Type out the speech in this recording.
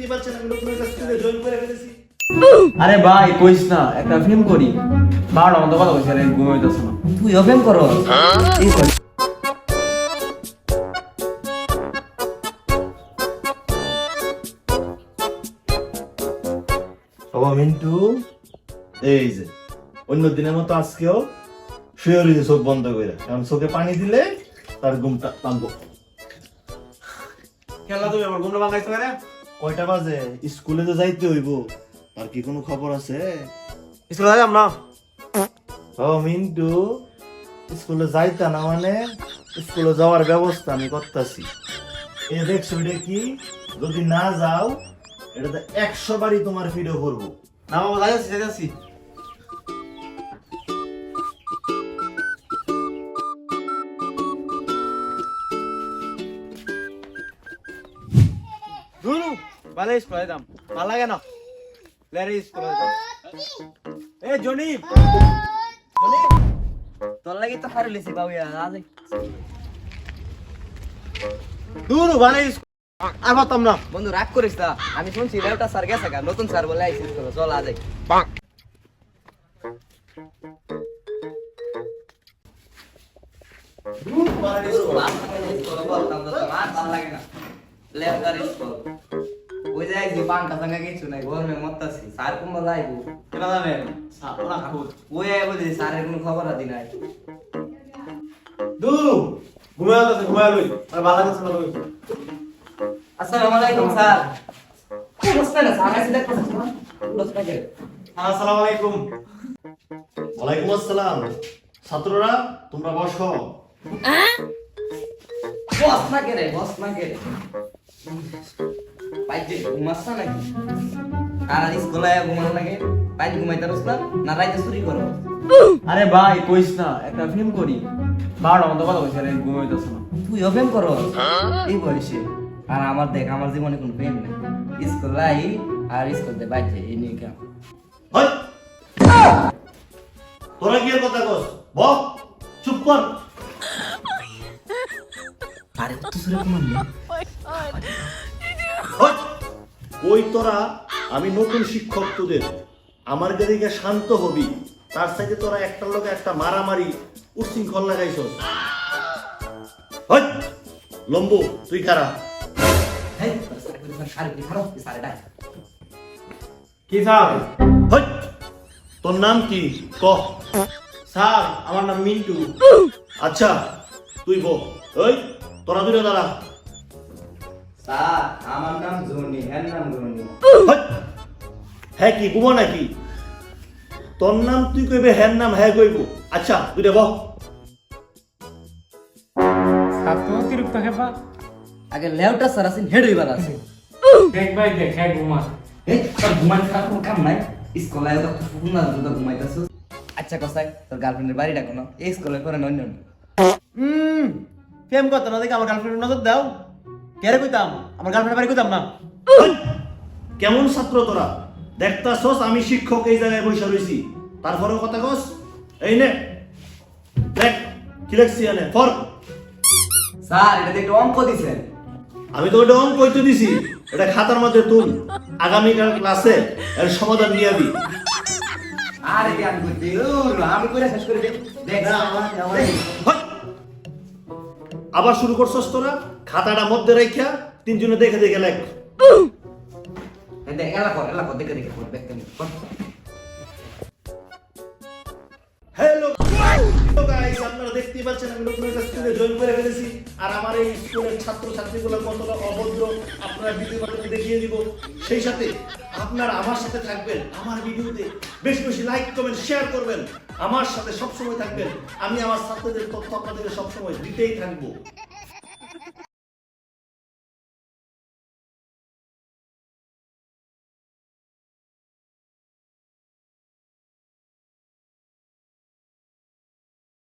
দেখতেই পাচ্ছেন আমি নতুন একটা স্কুলে জয়েন করে ফেলেছি। আরে ভাই কইস না, একটা ফিল্ম করি। 12টার মতো কথা কইছ, আরে ঘুমাইতেছ না। তুই ওপেন করো এই কর। বাবা মিন্টু, এই যে অন্য দিনের মতো আজকেও শুয়ে রয়েছে চোখ বন্ধ করে, কারণ চোখে পানি দিলে তার ঘুমটা ভাঙবো। খেলা তুমি আমার ঘুমটা ভাঙাইছ না রে? কয়টা বাজে? স্কুলে তো যাইতে হইব, আর কি কোনো খবর আছে? স্কুলে যাইলাম না। ও মিন্টু, স্কুলে যাইতা না মানে স্কুলে যাওয়ার ব্যবস্থা আমি করতেছি। এ দেখছো এটা কি? যদি না যাও এটাতে 100 বারই তোমার ভিডিও করবো। না বাবা, যাইতাছি। দুনু ভালো স্কুলে যাইতাম, ভালো লাগে না লেরে স্কুলে যাইতাম। এ জনি, তোর লাগি তো হারু লিছি বাবুয়া আজ দুনু ভালো স্কুল আর পারতাম না। বন্ধু রাগ করিস না, আমি শুনছি রেলটা স্যার গেছে গা, নতুন স্যার বলে আইছিস তো চল আজ ওই যে আইছি পাঙ্কা সাঙ্গা কিছু নাই, গরমে মরতাছি। স্যার কোন যাইবো কেনা জানেন সালা খাবুত ওই আই বলি স্যারের কোনো খবর আদি নাই। দুনু ঘুমায় আছে, ঘুমায় লই আর ভালো লাগছে না লই। আসসালামু আলাইকুম স্যার। বসতে না স্যার আইছি দেখতেছিস না বসতে গে। আসসালামু আলাইকুম। ওয়ালাইকুম আসসালাম। ছাত্ররা তোমরা বসো। বস না কে রে, বস না কে রে। পাইতে ঘুমাস না নাকি? আর স্কুলে ঘুমানো লাগে? পাইতে ঘুমাইতে রস না রাইতে চুরি করো? আরে ভাই কইস না, একটা ফিল্ম করি। 12টার মতো কথা কইছ, আরে ঘুমাইতেছ না। তুই ওপেন করো এই বয়সে। আর আমার দেখ, আমার জীবনে কোনো প্রেম নেই। স্কুল আই আর স্কুল দে বাইতে এই নিয়ে কেন? হই! তোরা কি এর কথা কস? বল, চুপ কর। আরে কত সুরে কমান্ড। হই! ওই তোরা, আমি নতুন শিক্ষক তোদের, আমার দিকে শান্ত হবি, তার সাথে তোরা একটা লোকে একটা মারামারি উচ্ছৃঙ্খল লাগাইছস। হই! লম্বু তুই খারাপ। হেই স্যার কই স্যার কি খারাপ স্যার ডাক। কি স্যার? হই! তোর নাম কি ক? স্যার আমার নাম মিন্টু। আচ্ছা তুই বল। ওই তোরা দুটো দাঁড়া। স্যার আমার নাম জনি, এর নাম জনি। হই! হ্যাঁ কি বুবো নাকি? তোর নাম তুই কইবে, হ্যাঁ নাম হ্যাঁ কইব। আচ্ছা দুইটা বল। স্যার তো অতিরিক্ত হেবা। আগে লেউটা স্যার আছেন হেড হইবার আছে। দেখ ভাই দেখ, হ্যাঁ ঘুমা। এই তোর ঘুমান খারাপ কোনো কাম নাই? স্কুলে তো ফুনা দুটো ঘুমাইতাছ। আচ্ছা কসাই তোর গার্লফ্রেন্ডের বাড়িটা কোন? এই স্কুলে করে অন্য প্রেম করতে না দেখে আমার গার্লফ্রেন্ড নজর দাও। কেরে কইতাম আমার গার্লফ্রেন্ড বাড়ি কইতাম না। হই! কেমন ছাত্র তোরা? দেখতাছস আমি শিক্ষক এই জায়গায় বসে রইছি, তারপরেও কথা কস? এই নে দেখ কি লেখছি এনে ফর। স্যার এটা একটু অঙ্ক দিছেন। আমি তো ওটা অঙ্ক কইতে দিছি, এটা খাতার মধ্যে তুল, আগামীকাল ক্লাসে এর সমাধান নিয়ে আবি। আরে কি আমি কইতে আমি কইরা শেষ করে দেখ। দেখ আমার হই! আবার শুরু করছস তোরা? খাতাটা মধ্যে রাখিয়া তিনজনে দেখে দেখে লেখ। দেখ এলা কর দেখে দেখে কর দেখতে নি। হ্যালো গাইস, আপনারা দেখতেই পাচ্ছেন আমি নতুন একটা স্কুলে জয়েন করে ফেলেছি, আর আমার এই স্কুলের ছাত্রছাত্রীগুলো কতটা অভদ্র আপনারা ভিডিও মাধ্যমে দেখিয়ে দিব। সেই সাথে আপনারা আমার সাথে থাকবেন, আমার ভিডিওতে বেশি বেশি লাইক কমেন্ট শেয়ার করবেন, আমার সাথে সবসময় থাকবেন। আমি আমার ছাত্রদের তথ্য আপনাদেরকে সবসময় দিতেই থাকবো।